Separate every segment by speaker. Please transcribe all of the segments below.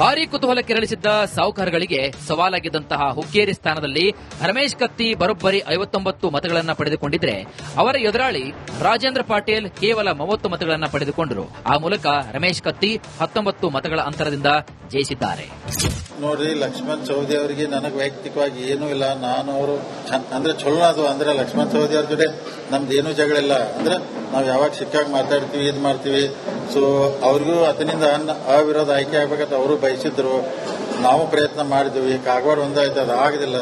Speaker 1: ಭಾರೀ ಕುತೂಹಲ ಕೆರಳಿಸಿದ್ದ ಸಾಹುಕಾರಗಳಿಗೆ ಸವಾಲಾಗಿದ್ದಂತಹ ಹುಕ್ಕೇರಿ ಸ್ಥಾನದಲ್ಲಿ ರಮೇಶ್ ಕತ್ತಿ ಬರೋಬ್ಬರಿ 59 ಮತಗಳನ್ನು ಪಡೆದುಕೊಂಡಿದ್ರೆ ಅವರ ಎದುರಾಳಿ ರಾಜೇಂದ್ರ ಪಾಟೀಲ್ ಕೇವಲ 30 ಮತಗಳನ್ನು ಪಡೆದುಕೊಂಡರು. ಆ ಮೂಲಕ ರಮೇಶ್ ಕತ್ತಿ 19 ಮತಗಳ ಅಂತರದಿಂದ ಜಯಿಸಿದ್ದಾರೆ.
Speaker 2: ನೋಡ್ರಿ, ಲಕ್ಷ್ಮಣ್ ಸವದಿ ಅವರಿಗೆ ನನಗೆ ವೈಯಕ್ತಿಕವಾಗಿ ಏನೂ ಇಲ್ಲ. ನಾನು ಅವರು ಅಂದ್ರೆ ಚಲೋ ಅದು ಅಂದ್ರೆ ಲಕ್ಷ್ಮಣ್ ಸವದಿ ಅವ್ರ ಜೊತೆ ನಮ್ದೇನೂ ಜಗಳ ಇಲ್ಲ. ಅಂದ್ರೆ ನಾವು ಯಾವಾಗ ಸಿಕ್ಕಾಗ ಮಾತಾಡ್ತೀವಿ, ಇದು ಮಾಡ್ತೀವಿ. ಸೊ ಅವ್ರಿಗೂ ಅದರಿಂದ ಅವಿರೋಧ ಆಯ್ಕೆ ಆಗ್ಬೇಕಂತ ಅವರು ಬಯಸಿದ್ರು. ನಾವು ಪ್ರಯತ್ನ ಮಾಡಿದ್ವಿ. ಕಾಗವಾಡ ಒಂದಾಯ್ತು, ಅದು ಆಗುದಿಲ್ಲ.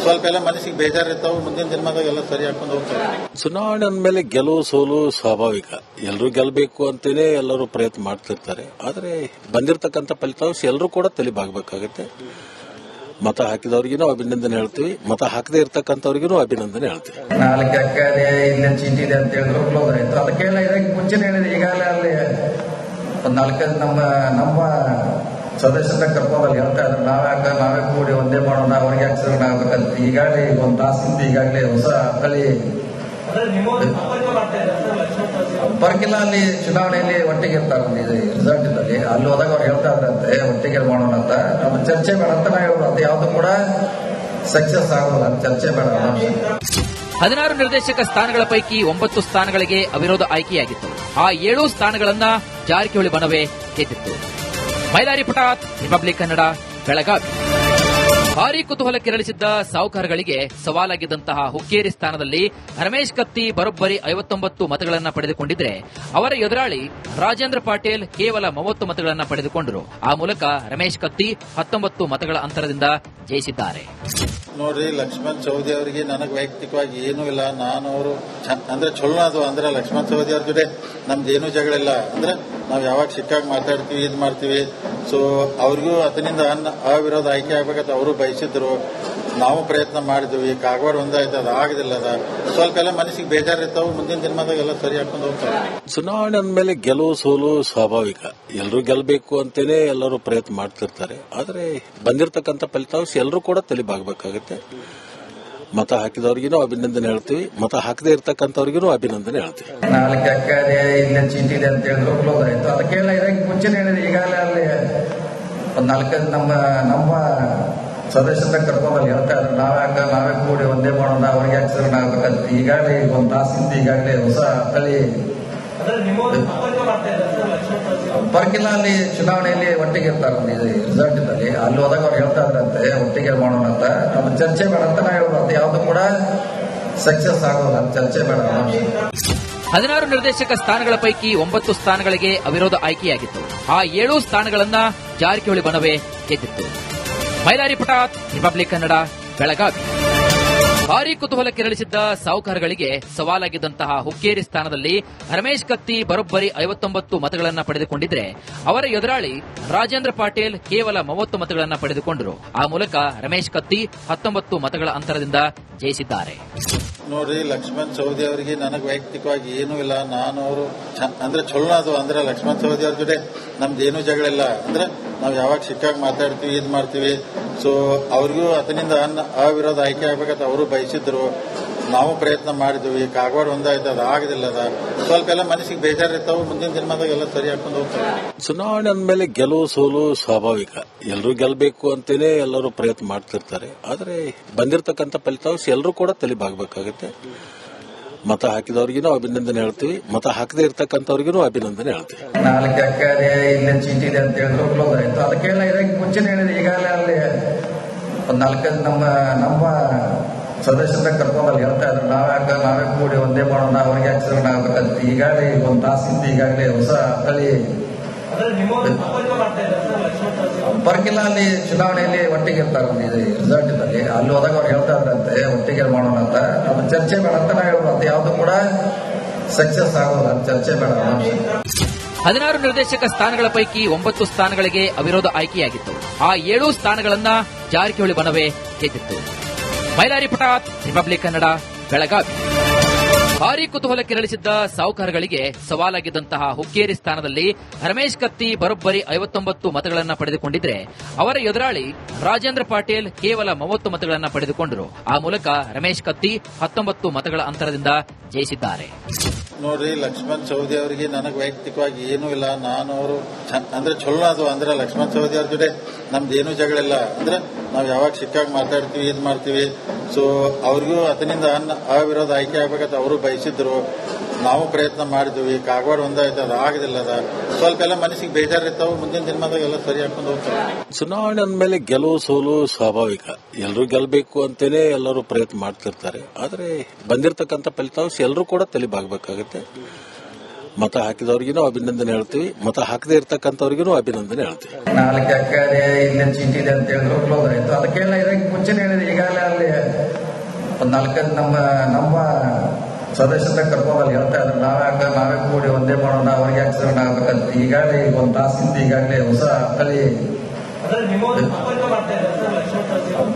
Speaker 2: ಸ್ವಲ್ಪ ಎಲ್ಲ ಮನಸ್ಸಿಗೆ ಬೇಜಾರಿರ್ತಾವೆ. ಮುಂದಿನ ಜನ್ಮದಾಗ ಎಲ್ಲ ಸರಿ ಹಾಕೊಂಡು ಹೋಗ್ತಾರೆ.
Speaker 3: ಚುನಾವಣೆ ಅಂದಮೇಲೆ ಗೆಲುವು ಸೋಲು ಸ್ವಾಭಾವಿಕ. ಎಲ್ಲರೂ ಗೆಲ್ಲಬೇಕು ಅಂತೇನೆ ಎಲ್ಲರೂ ಪ್ರಯತ್ನ ಮಾಡ್ತಿರ್ತಾರೆ. ಆದರೆ ಬಂದಿರತಕ್ಕಂಥ ಫಲಿತಾಂಶ ಎಲ್ಲರೂ ಕೂಡ ತಲೆಬಾಗಬೇಕಾಗುತ್ತೆ. ಮತ ಹಾಕಿದವ್ರಿಗೂ ಅಭಿನಂದನೆ ಹೇಳ್ತೀವಿ, ಮತ ಹಾಕದೇ ಇರ್ತಕ್ಕಂಥವ್ರಿಗೂ ಅಭಿನಂದನೆ ಹೇಳ್ತೀವಿ.
Speaker 4: 4 ಎಕರೆ ಇಲ್ಲೇ ಚೀಟಿ ಇದೆ ಅಂತ ಹೇಳಿದ್ರು ಕ್ಲೋಸ್ ಆಯ್ತು. ಅದಕ್ಕೆಲ್ಲ ಇದಕ್ಕೆ ಮುಂಚೆನೇ ಹೇಳಿದ್ರೆ ಈಗಾಗಲೇ ಅಲ್ಲಿ ಒಂದು 4 ನಮ್ಮ ಸದಸ್ಯರ ಕರ್ಕೊಂಡಲ್ಲಿ ಹೇಳ್ತಾ ಇದ್ರು, ನಾವೇ ಕೂಡಿ ಒಂದೇ ಮಾಡೋಣ, ಅವ್ರಿಗೆ ಆಕ್ಸಿಡೆಂಟ್ ಆಗ್ಬೇಕಂತ. ಈಗಾಗಲೇ ಒಂದು ತಾಸಿಂದ ಈಗಾಗಲೇ ಹೊಸ ತಳಿ ಬರ್ಕಿಲ್ಲ. ಅಲ್ಲಿ ಚುನಾವಣೆಯಲ್ಲಿ ಒಟ್ಟಿಗೆ ಇರ್ತಾರೆ ರಿಸಲ್ಟ್ ಇದ್ದಲ್ಲಿ. ಅಲ್ಲಿ ಹೋದಾಗ ಅವ್ರು ಹೇಳ್ತಾ ಇದ್ರಂತೆ ಒಟ್ಟಿಗೆ ಮಾಡೋಣ ಅಂತ. ನಮ್ಮ ಚರ್ಚೆ ಬೇಡ ಅಂತ ನಾ ಹೇಳೋದು. ಅದು ಯಾವ್ದು ಕೂಡ ಸಕ್ಸಸ್ ಆಗೋಲ್ಲ, ಚರ್ಚೆ ಬೇಡ.
Speaker 1: 16 ನಿರ್ದೇಶಕ ಸ್ಥಾನಗಳ ಪೈಕಿ 9 ಸ್ಥಾನಗಳಿಗೆ ಅವಿರೋಧ ಆಯ್ಕೆಯಾಗಿತ್ತು. ಆ 7 ಸ್ಥಾನಗಳನ್ನ ಜಾರಕಿಹೊಳಿ ಬಣವೇ ಗೆದ್ದಿತ್ತು. ಮೈಲಾರಿ ಪುಟಾತ್, ರಿಪಬ್ಲಿಕ್ ಕನ್ನಡ, ಬೆಳಗಾವಿ. ಭಾರೀ ಕುತೂಹಲ ಕೆರಳಿಸಿದ್ದ ಸಾಹುಕಾರಗಳಿಗೆ ಸವಾಲಾಗಿದ್ದಂತಹ ಹುಕ್ಕೇರಿ ಸ್ಥಾನದಲ್ಲಿ ರಮೇಶ್ ಕತ್ತಿ ಬರೋಬ್ಬರಿ 59 ಮತಗಳನ್ನು ಪಡೆದುಕೊಂಡಿದ್ರೆ ಅವರ ಎದುರಾಳಿ ರಾಜೇಂದ್ರ ಪಾಟೀಲ್ ಕೇವಲ 30 ಮತಗಳನ್ನು ಪಡೆದುಕೊಂಡರು. ಆ ಮೂಲಕ ರಮೇಶ್ ಕತ್ತಿ 19 ಮತಗಳ ಅಂತರದಿಂದ ಜಯಿಸಿದ್ದಾರೆ.
Speaker 2: ನೋಡ್ರಿ, ಲಕ್ಷ್ಮಣ್ ಸವದಿ ಅವರಿಗೆ ನನಗೆ ವೈಯಕ್ತಿಕವಾಗಿ ಏನೂ ಇಲ್ಲ. ನಾನು ಅವರು ಅಂದ್ರೆ ಚಲೋ ಅದು ಅಂದ್ರೆ ಲಕ್ಷ್ಮಣ್ ಸವದಿ ಅವ್ರ ಜೊತೆ ನಮ್ದೇನೂ ಜಗಳ ಇಲ್ಲ. ಅಂದ್ರೆ ನಾವು ಯಾವಾಗ ಸಿಕ್ಕಾಗ ಮಾತಾಡ್ತೀವಿ, ಇದು ಮಾಡ್ತೀವಿ. ಸೊ ಅವ್ರಿಗೂ ಅದರಿಂದ ಅವಿರೋಧ ಆಯ್ಕೆ ಆಗ್ಬೇಕಂತ ಅವರು ಬಯಸಿದ್ರು. ನಾವು ಪ್ರಯತ್ನ ಮಾಡಿದ್ವಿ. ಕಾಗವಾಡ ಒಂದಾಯ್ತು, ಅದು ಆಗುದಿಲ್ಲ. ಸ್ವಲ್ಪ ಎಲ್ಲ ಮನಸ್ಸಿಗೆ ಬೇಜಾರಿರ್ತಾವೆ. ಮುಂದಿನ ಜನ್ಮದಾಗ ಎಲ್ಲ ಸರಿ ಹಾಕೊಂಡು ಹೋಗ್ತಾರೆ.
Speaker 3: ಚುನಾವಣೆ ಅಂದಮೇಲೆ ಗೆಲುವು ಸೋಲು ಸ್ವಾಭಾವಿಕ. ಎಲ್ಲರೂ ಗೆಲ್ಲಬೇಕು ಅಂತೇನೆ ಎಲ್ಲರೂ ಪ್ರಯತ್ನ ಮಾಡ್ತಿರ್ತಾರೆ. ಆದರೆ ಬಂದಿರತಕ್ಕಂಥ ಫಲಿತಾಂಶ ಎಲ್ಲರೂ ಕೂಡ ತಲೆಬಾಗಬೇಕಾಗುತ್ತೆ. ಮತ ಹಾಕಿದವ್ರಿಗೂ ಅಭಿನಂದನೆ ಹೇಳ್ತೀವಿ, ಮತ ಹಾಕದೇ ಇರ್ತಕ್ಕಂಥವ್ರಿಗೂ ಅಭಿನಂದನೆ ಹೇಳ್ತೀವಿ.
Speaker 4: 4 ಎಕರೆ ಇಲ್ಲೇ ಚೀಟಿ ಇದೆ ಅಂತ ಹೇಳಿದ್ರು ಕ್ಲೋಸ್ ಆಯ್ತು. ಅದಕ್ಕೆಲ್ಲ ಇದಕ್ಕೆ ಮುಂಚೆನೇ ಹೇಳಿದ್ರೆ ಈಗಾಗಲೇ ಅಲ್ಲಿ ಒಂದು 4 ನಮ್ಮ ಸದಸ್ಯರ ಕರ್ಕೊಂಡಲ್ಲಿ ಹೇಳ್ತಾ ಇದ್ರು, ನಾವೇ ಕೂಡಿ ಒಂದೇ ಮಾಡೋಣ, ಅವ್ರಿಗೆ ಆಕ್ಸಿಡೆಂಟ್ ಆಗ್ಬೇಕಂತ. ಈಗಾಗಲೇ ಒಂದು ತಾಸಿಂದ ಈಗಾಗಲೇ ಹೊಸ ತಳಿ ಬರ್ಕಿಲ್ಲ. ಅಲ್ಲಿ ಚುನಾವಣೆಯಲ್ಲಿ ಒಟ್ಟಿಗೆ ಇರ್ತಾರೆ ರಿಸಲ್ಟ್ ಇದ್ದಲ್ಲಿ. ಅಲ್ಲಿ ಹೋದಾಗ ಅವ್ರು ಹೇಳ್ತಾ ಇದ್ರಂತೆ ಒಟ್ಟಿಗೆ ಮಾಡೋಣ ಅಂತ. ನಮ್ಮ ಚರ್ಚೆ ಬೇಡ ಅಂತ ನಾ ಹೇಳೋದು. ಅದು ಯಾವ್ದು ಕೂಡ ಸಕ್ಸಸ್ ಆಗೋಲ್ಲ, ಚರ್ಚೆ ಬೇಡ.
Speaker 1: 16 ನಿರ್ದೇಶಕ ಸ್ಥಾನಗಳ ಪೈಕಿ 9 ಸ್ಥಾನಗಳಿಗೆ ಅವಿರೋಧ ಆಯ್ಕೆಯಾಗಿತ್ತು. ಆ 7 ಸ್ಥಾನಗಳನ್ನ ಜಾರಕಿಹೊಳಿ ಬಣವೇ ಗೆದ್ದಿತ್ತು. ಮೈಲಾರಿ ಪುಟಾತ್, ರಿಪಬ್ಲಿಕ್ ಕನ್ನಡ, ಬೆಳಗಾವಿ. ಭಾರೀ ಕುತೂಹಲ ಕೆರಳಿಸಿದ್ದ ಸಾಹುಕಾರಗಳಿಗೆ ಸವಾಲಾಗಿದ್ದಂತಹ ಹುಕ್ಕೇರಿ ಸ್ಥಾನದಲ್ಲಿ ರಮೇಶ್ ಕತ್ತಿ ಬರೋಬ್ಬರಿ 59 ಮತಗಳನ್ನು ಪಡೆದುಕೊಂಡಿದ್ರೆ ಅವರ ಎದುರಾಳಿ ರಾಜೇಂದ್ರ ಪಾಟೀಲ್ ಕೇವಲ 30 ಮತಗಳನ್ನು ಪಡೆದುಕೊಂಡರು. ಆ ಮೂಲಕ ರಮೇಶ್ ಕತ್ತಿ 19 ಮತಗಳ ಅಂತರದಿಂದ ಜಯಿಸಿದ್ದಾರೆ.
Speaker 2: ನೋಡ್ರಿ, ಲಕ್ಷ್ಮಣ್ ಸವದಿ ಅವರಿಗೆ ನನಗೆ ವೈಯಕ್ತಿಕವಾಗಿ ಏನೂ ಇಲ್ಲ. ನಾನು ಅವರು ಅಂದ್ರೆ ಚಲೋ ಅದು ಅಂದ್ರೆ ಲಕ್ಷ್ಮಣ್ ಸವದಿ ಅವ್ರ ಜೊತೆ ನಮ್ದೇನೂ ಜಗಳ ಇಲ್ಲ. ಅಂದ್ರೆ ನಾವು ಯಾವಾಗ ಸಿಕ್ಕಾಗ ಮಾತಾಡ್ತೀವಿ, ಇದು ಮಾಡ್ತೀವಿ. ಸೊ ಅವ್ರಿಗೂ ಅದರಿಂದ ಅವಿರೋಧ ಆಯ್ಕೆ ಆಗ್ಬೇಕಂತ ಅವರು ಬಯಸಿದ್ರು. ನಾವು ಪ್ರಯತ್ನ ಮಾಡಿದ್ವಿ. ಕಾಗವಾಡ ಒಂದಾಯ್ತು, ಅದು ಆಗುದಿಲ್ಲ. ಸ್ವಲ್ಪ ಎಲ್ಲ ಮನಸ್ಸಿಗೆ ಬೇಜಾರಿರ್ತಾವೆ. ಮುಂದಿನ ಜನ್ಮದಾಗ ಎಲ್ಲ ಸರಿ ಹಾಕೊಂಡು ಹೋಗ್ತಾರೆ.
Speaker 3: ಚುನಾವಣೆ ಅಂದಮೇಲೆ ಗೆಲುವು ಸೋಲು ಸ್ವಾಭಾವಿಕ. ಎಲ್ಲರೂ ಗೆಲ್ಲಬೇಕು ಅಂತೇನೆ ಎಲ್ಲರೂ ಪ್ರಯತ್ನ ಮಾಡ್ತಿರ್ತಾರೆ. ಆದರೆ ಬಂದಿರತಕ್ಕಂಥ ಫಲಿತಾಂಶ ಎಲ್ಲರೂ ಕೂಡ ತಲೆಬಾಗಬೇಕಾಗುತ್ತೆ. ಮತ ಹಾಕಿದವ್ರಿಗೂ ಅಭಿನಂದನೆ ಹೇಳ್ತೀವಿ, ಮತ ಹಾಕದೇ ಇರ್ತಕ್ಕಂಥವ್ರಿಗೂ ಅಭಿನಂದನೆ ಹೇಳ್ತೀವಿ.
Speaker 4: 4 ಎಕರೆ ಇಲ್ಲೇ ಚೀಟಿ ಇದೆ ಅಂತ ಹೇಳಿದ್ರು ಕ್ಲೋಸ್ ಆಯ್ತು. ಅದಕ್ಕೆಲ್ಲ ಇದಕ್ಕೆ ಮುಂಚೆನೇ ಹೇಳಿದ್ರೆ ಈಗಾಗಲೇ ಅಲ್ಲಿ ಒಂದು 4 ನಮ್ಮ ಸದಸ್ಯರ ಕರ್ಕೊಂಡಲ್ಲಿ ಹೇಳ್ತಾ ಇದ್ರು, ನಾವೇ ಕೂಡಿ ಒಂದೇ ಮಾಡೋಣ, ಅವ್ರಿಗೆ ಆಕ್ಸಿಡೆಂಟ್ ಆಗ್ಬೇಕಂತ. ಈಗಾಗಲೇ ಒಂದು ತಾಸಿಂದ ಈಗಾಗಲೇ ಹೊಸ ತಳಿ ಬರ್ಕಿಲ್ಲ. ಅಲ್ಲಿ ಚುನಾವಣೆಯಲ್ಲಿ ಒಟ್ಟಿಗೆ ಇರ್ತಾರೆ ರಿಸಲ್ಟ್ ಇದ್ದಲ್ಲಿ. ಅಲ್ಲಿ ಹೋದಾಗ ಅವ್ರು ಹೇಳ್ತಾ ಇದ್ರಂತೆ ಒಟ್ಟಿಗೆ ಮಾಡೋಣ ಅಂತ. ನಮ್ಮ ಚರ್ಚೆ ಬೇಡ ಅಂತ ನಾ ಹೇಳೋದು. ಅದು ಯಾವ್ದು ಕೂಡ ಸಕ್ಸಸ್ ಆಗೋಲ್ಲ, ಚರ್ಚೆ ಬೇಡ.
Speaker 1: 16 ನಿರ್ದೇಶಕ ಸ್ಥಾನಗಳ ಪೈಕಿ 9 ಸ್ಥಾನಗಳಿಗೆ ಅವಿರೋಧ ಆಯ್ಕೆಯಾಗಿತ್ತು. ಆ 7 ಸ್ಥಾನಗಳನ್ನ ಜಾರಕಿಹೊಳಿ ಬಣವೇ ಗೆದ್ದಿತ್ತು. ಮೈಲಾರಿ ಪುಟಾತ್, ರಿಪಬ್ಲಿಕ್ ಕನ್ನಡ, ಬೆಳಗಾವಿ. ಭಾರೀ ಕುತೂಹಲ ಕೆರಳಿಸಿದ್ದ ಸಾಹುಕಾರಗಳಿಗೆ ಸವಾಲಾಗಿದ್ದಂತಹ ಹುಕ್ಕೇರಿ ಸ್ಥಾನದಲ್ಲಿ ರಮೇಶ್ ಕತ್ತಿ ಬರೋಬ್ಬರಿ 59 ಮತಗಳನ್ನು ಪಡೆದುಕೊಂಡಿದ್ರೆ ಅವರ ಎದುರಾಳಿ ರಾಜೇಂದ್ರ ಪಾಟೀಲ್ ಕೇವಲ 30 ಮತಗಳನ್ನು ಪಡೆದುಕೊಂಡರು. ಆ ಮೂಲಕ ರಮೇಶ್ ಕತ್ತಿ 19 ಮತಗಳ ಅಂತರದಿಂದ ಜಯಿಸಿದ್ದಾರೆ.
Speaker 2: ನೋಡ್ರಿ, ಲಕ್ಷ್ಮಣ್ ಸವದಿ ಅವರಿಗೆ ನನಗೆ ವೈಯಕ್ತಿಕವಾಗಿ ಏನೂ ಇಲ್ಲ. ನಾನು ಅವರು ಅಂದ್ರೆ ಚಲೋ ಅದು ಅಂದ್ರೆ ಲಕ್ಷ್ಮಣ್ ಸವದಿ ಅವ್ರ ಜೊತೆ ನಮ್ದೇನು ಜಗಳಿಲ್ಲ. ಅಂದ್ರೆ ನಾವು ಯಾವಾಗ ಸಿಕ್ಕಾಗ ಮಾತಾಡ್ತೀವಿ, ಇದ್ ಮಾಡ್ತೀವಿ. ಸೊ ಅವ್ರಿಗೂ ಅದರಿಂದ ಅವಿರೋಧ ಆಯ್ಕೆ ಆಗ್ಬೇಕಂತ ಅವರು ಬಯಸಿದ್ರು. ನಾವು ಪ್ರಯತ್ನ ಮಾಡಿದ್ವಿ. ಕಾಗವಾಡ ಒಂದಾಯ್ತು, ಅದು ಆಗದಿಲ್ಲ. ಅದ ಸ್ವಲ್ಪ ಎಲ್ಲ ಮನಸ್ಸಿಗೆ ಬೇಜಾರಿರ್ತಾವೆ. ಮುಂದಿನ ದಿನಮಾದಾಗ ಎಲ್ಲ ಸರಿ ಹಾಕೊಂಡು ಹೋಗ್ತಾರೆ.
Speaker 3: ಚುನಾವಣೆ ಅಂದಮೇಲೆ ಗೆಲುವು ಸೋಲು ಸ್ವಾಭಾವಿಕ. ಎಲ್ಲರೂ ಗೆಲ್ಲಬೇಕು ಅಂತೇನೆ ಎಲ್ಲರೂ ಪ್ರಯತ್ನ ಮಾಡ್ತಿರ್ತಾರೆ. ಆದರೆ ಬಂದಿರತಕ್ಕಂಥ ಫಲಿತಾಂಶ ಎಲ್ಲರೂ ಕೂಡ ತಲೆಬಾಗಬೇಕಾಗುತ್ತೆ. ಮತ ಹಾಕಿದವ್ರಿಗೂ ಅಭಿನಂದನೆ ಹೇಳ್ತೀವಿ, ಮತ ಹಾಕದೇ ಇರ್ತಕ್ಕಂಥವ್ರಿಗೂ ಅಭಿನಂದನೆ ಹೇಳ್ತೀವಿ.
Speaker 4: 4 ಎಕರೆ ಇಲ್ಲೇ ಚೀಟಿ ಇದೆ ಅಂತ ಹೇಳಿದ್ರು ಕ್ಲೋಸ್ ಆಯ್ತು. ಅದಕ್ಕೆಲ್ಲ ಇದಕ್ಕೆ ಮುಂಚೆನೆ ಹೇಳಿದ್ರೆ ಈಗಾಗಲೇ ಅಲ್ಲಿ ಒಂದು 4 ನಮ್ಮ ಸದಸ್ಯರ ಕರ್ಕೊಂಡಲ್ಲಿ ಹೇಳ್ತಾ ಇದ್ರು, ನಾವೇ ಕೂಡಿ ಒಂದೇ ಮಾಡೋಣ, ಅವ್ರಿಗೆ ಆಕ್ಸಿಡೆಂಟ್ ಆಗ್ಬೇಕಂತ. ಈಗಾಗಲೇ ಒಂದು ತಾಸಿಂದ ಈಗಾಗಲೇ ಹೊಸ ಅಲ್ಲಿ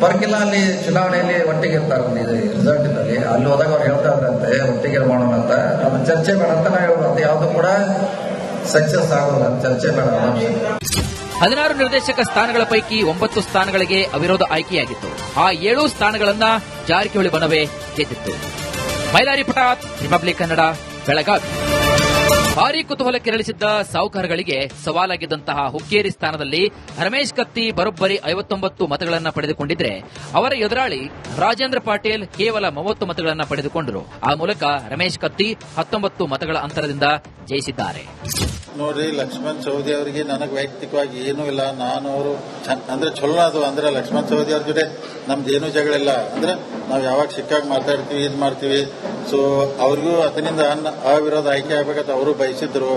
Speaker 4: ಬರ್ಕಿಲ್ಲ. ಅಲ್ಲಿ ಚುನಾವಣೆಯಲ್ಲಿ ಒಟ್ಟಿಗೆ ಇರ್ತಾರೆ. ಇದು ರಿಸಲ್ಟ್ ಇದ್ದಲ್ಲಿ ಅಲ್ಲಿ ಹೋದಾಗ ಅವ್ರು ಹೇಳ್ತಾ ಇದ್ರಂತೆ ಒಟ್ಟಿಗೆ ಮಾಡೋಣ ಅಂತ. ಅದು ಚರ್ಚೆ ಬೇಡ ಅಂತ ನಾವು ಹೇಳೋದು. ಯಾವ್ದು ಕೂಡ ಸಕ್ಸಸ್ ಆಗೋಲ್ಲ, ಚರ್ಚೆ ಬೇಡ.
Speaker 1: 16 ನಿರ್ದೇಶಕ ಸ್ಥಾನಗಳ ಪೈಕಿ 9 ಸ್ಥಾನಗಳಿಗೆ ಅವಿರೋಧ ಆಯ್ಕೆಯಾಗಿತ್ತು. ಆ 7 ಸ್ಥಾನಗಳನ್ನ ಜಾರಕಿಹೊಳಿ ಬಣವೇ ಗೆದ್ದಿತ್ತು. ಮೈಲಾರಿ ಪಟಾತ್, ರಿಪಬ್ಲಿಕ್ ಕನ್ನಡ, ಬೆಳಗಾವಿ. ಭಾರೀ ಕುತೂಹಲ ಕೆರಳಿಸಿದ್ದ ಸಾಹುಕಾರಗಳಿಗೆ ಸವಾಲಾಗಿದ್ದಂತಹ ಹುಕ್ಕೇರಿ ಸ್ಥಾನದಲ್ಲಿ ರಮೇಶ್ ಕತ್ತಿ ಬರೋಬ್ಬರಿ 59 ಮತಗಳನ್ನು ಪಡೆದುಕೊಂಡಿದ್ರೆ, ಅವರ ಎದುರಾಳಿ ರಾಜೇಂದ್ರ ಪಾಟೀಲ್ ಕೇವಲ 30 ಮತಗಳನ್ನು ಪಡೆದುಕೊಂಡರು. ಆ ಮೂಲಕ ರಮೇಶ್ ಕತ್ತಿ 19 ಮತಗಳ ಅಂತರದಿಂದ ಜಯಿಸಿದ್ದಾರೆ.
Speaker 2: ನೋಡ್ರಿ, ಲಕ್ಷ್ಮಣ್ ಸವದಿ ಅವರಿಗೆ ನನಗೆ ವೈಯಕ್ತಿಕವಾಗಿ ಏನೂ ಇಲ್ಲ. ನಾನು ಅವರು ಅಂದ್ರೆ ಚಲೋ ಅದು ಅಂದ್ರೆ ಲಕ್ಷ್ಮಣ್ ಸವದಿ ಅವ್ರ ಜೊತೆ ನಮ್ದೇನು ಜಗಳಿಲ್ಲ. ಅಂದ್ರೆ ನಾವು ಯಾವಾಗ ಸಿಕ್ಕಾಗ ಮಾತಾಡ್ತೀವಿ, ಇದ್ ಮಾಡ್ತೀವಿ. ಸೊ ಅವ್ರಿಗೂ ಅದರಿಂದ ಅವಿರೋಧ ಆಯ್ಕೆ ಆಗ್ಬೇಕಂತ ಅವರು ಬಯಸಿದ್ರು.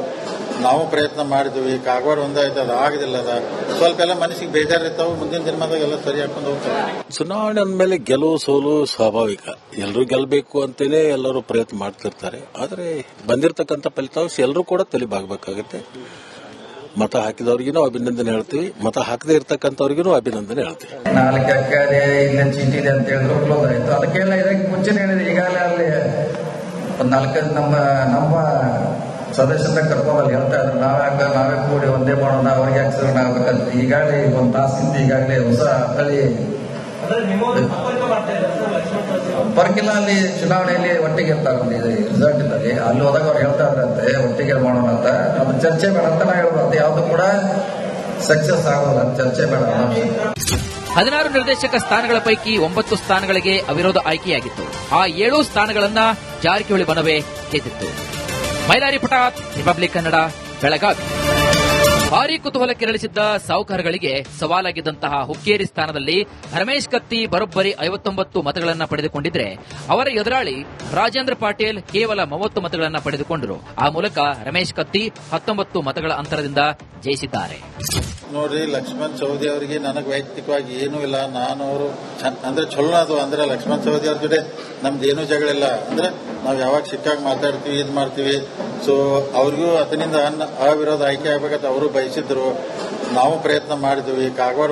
Speaker 2: ನಾವು ಪ್ರಯತ್ನ ಮಾಡಿದ್ವಿ. ಕಾಗವಾಡ ಒಂದಾಯ್ತು, ಅದು ಆಗದಿಲ್ಲ. ಅದ ಸ್ವಲ್ಪ ಎಲ್ಲ ಮನಸ್ಸಿಗೆ ಬೇಜಾರಿರ್ತಾವೆ. ಮುಂದಿನ ದಿನಮಾದಾಗ ಎಲ್ಲ ಸರಿ ಹಾಕೊಂಡು ಹೋಗ್ತಾರೆ.
Speaker 3: ಚುನಾವಣೆ ಅಂದಮೇಲೆ ಗೆಲುವು ಸೋಲು ಸ್ವಾಭಾವಿಕ. ಎಲ್ಲರೂ ಗೆಲ್ಲಬೇಕು ಅಂತೇನೆ ಎಲ್ಲರೂ ಪ್ರಯತ್ನ ಮಾಡ್ತಿರ್ತಾರೆ. ಆದರೆ ಬಂದಿರತಕ್ಕಂಥ ಫಲಿತಾಂಶ ಎಲ್ಲರೂ ಕೂಡ ತಲೆಬಾಗಬೇಕಾಗುತ್ತೆ. ಮತ ಹಾಕಿದವ್ರಿಗೂ ಅಭಿನಂದನೆ ಹೇಳ್ತೀವಿ, ಮತ ಹಾಕದೇ ಇರ್ತಕ್ಕಂಥವ್ರಿಗೂ ಅಭಿನಂದನೆ ಹೇಳ್ತೀವಿ.
Speaker 4: 4 ಎಕರೆ ಇಲ್ಲೇ ಚೀಟಿ ಇದೆ ಅಂತ ಹೇಳಿದ್ರು ಕ್ಲೋಸ್ ಆಯ್ತು. ಅದಕ್ಕೆಲ್ಲ ಇದಕ್ಕೆ ಮುಂಚೆನೆ ಹೇಳಿದ್ರೆ ಈಗಾಗಲೇ ಅಲ್ಲಿ ಒಂದು 4 ನಮ್ಮ ಸದಸ್ಯರ ಕರ್ಕೊಂಡಲ್ಲಿ ಹೇಳ್ತಾ ಇದ್ರು, ನಾವೇ ಕೂಡಿ ಒಂದೇ ಮಾಡೋಣ, ಅವ್ರಿಗೆ ಆಕ್ಸಿಡೆಂಟ್ ಆಗ್ಬೇಕಂತ. ಈಗಾಗಲೇ ಒಂದು ತಾಸಿಂದ ಈಗಾಗಲೇ ಹೊಸ ಅಲ್ಲಿ ಬರ್ಕಿಲ್ಲ. ಅಲ್ಲಿ ಚುನಾವಣೆಯಲ್ಲಿ ಒಟ್ಟಿಗೆ ಇರ್ತಾರೆ. ಇದು ರಿಸಲ್ಟ್ ಇದ್ದಲ್ಲಿ ಅಲ್ಲಿ ಹೋದಾಗ ಅವ್ರು ಹೇಳ್ತಾ ಇದ್ರಂತೆ ಒಟ್ಟಿಗೆ ಮಾಡೋಣ ಅಂತ. ಅದು ಚರ್ಚೆ ಬೇಡ ಅಂತ ನಾವು ಹೇಳೋದು. ಅದು ಯಾವ್ದು ಕೂಡ ಸಕ್ಸಸ್ ಆಗೋಲ್ಲ, ಚರ್ಚೆ ಬೇಡ.
Speaker 1: 16 ನಿರ್ದೇಶಕ ಸ್ಥಾನಗಳ ಪೈಕಿ 9 ಸ್ಥಾನಗಳಿಗೆ ಅವಿರೋಧ ಆಯ್ಕೆಯಾಗಿತ್ತು. ಆ 7 ಸ್ಥಾನಗಳನ್ನ ಜಾರಕಿಹೊಳಿ ಬಣವೇ ಗೆದ್ದಿತ್ತು. ಮೈಲಾರಿ ಪಟಾತ್, ರಿಪಬ್ಲಿಕ್ ಕನ್ನಡ, ಬೆಳಗಾವಿ. ಭಾರೀ ಕುತೂಹಲ ಕೆರಳಿಸಿದ್ದ ಸಾಹುಕಾರಗಳಿಗೆ ಸವಾಲಾಗಿದ್ದಂತಹ ಹುಕ್ಕೇರಿ ಸ್ಥಾನದಲ್ಲಿ ರಮೇಶ್ ಕತ್ತಿ ಬರೋಬ್ಬರಿ 59 ಮತಗಳನ್ನು ಪಡೆದುಕೊಂಡಿದ್ರೆ, ಅವರ ಎದುರಾಳಿ ರಾಜೇಂದ್ರ ಪಾಟೀಲ್ ಕೇವಲ 30 ಮತಗಳನ್ನು ಪಡೆದುಕೊಂಡರು. ಆ ಮೂಲಕ ರಮೇಶ್ ಕತ್ತಿ 19 ಮತಗಳ ಅಂತರದಿಂದ ಜಯಿಸಿದ್ದಾರೆ.
Speaker 2: ನೋಡ್ರಿ, ಲಕ್ಷ್ಮಣ್ ಸವದಿ ಅವರಿಗೆ ನನಗೆ ವೈಯಕ್ತಿಕವಾಗಿ ಏನೂ ಇಲ್ಲ. ನಾನು ಅವರು ಅಂದ್ರೆ ಚಲೋ ಅದು ಅಂದ್ರೆ ಲಕ್ಷ್ಮಣ್ ಸವದಿ ಅವ್ರ ಜೊತೆ ನಮ್ದೇನು ಜಗಳಿಲ್ಲ. ಅಂದ್ರೆ ನಾವು ಯಾವಾಗ ಸಿಕ್ಕಾಗ ಮಾತಾಡ್ತೀವಿ, ಇದ್ ಮಾಡ್ತೀವಿ. ಸೊ ಅವ್ರಿಗೂ ಅದರಿಂದ ಅವಿರೋಧ ಆಯ್ಕೆ ಆಗ್ಬೇಕಂತ ಅವರು ಬಯಸಿದ್ರು. ನಾವು ಪ್ರಯತ್ನ ಮಾಡಿದ್ವಿ. ಕಾಗವಾಡ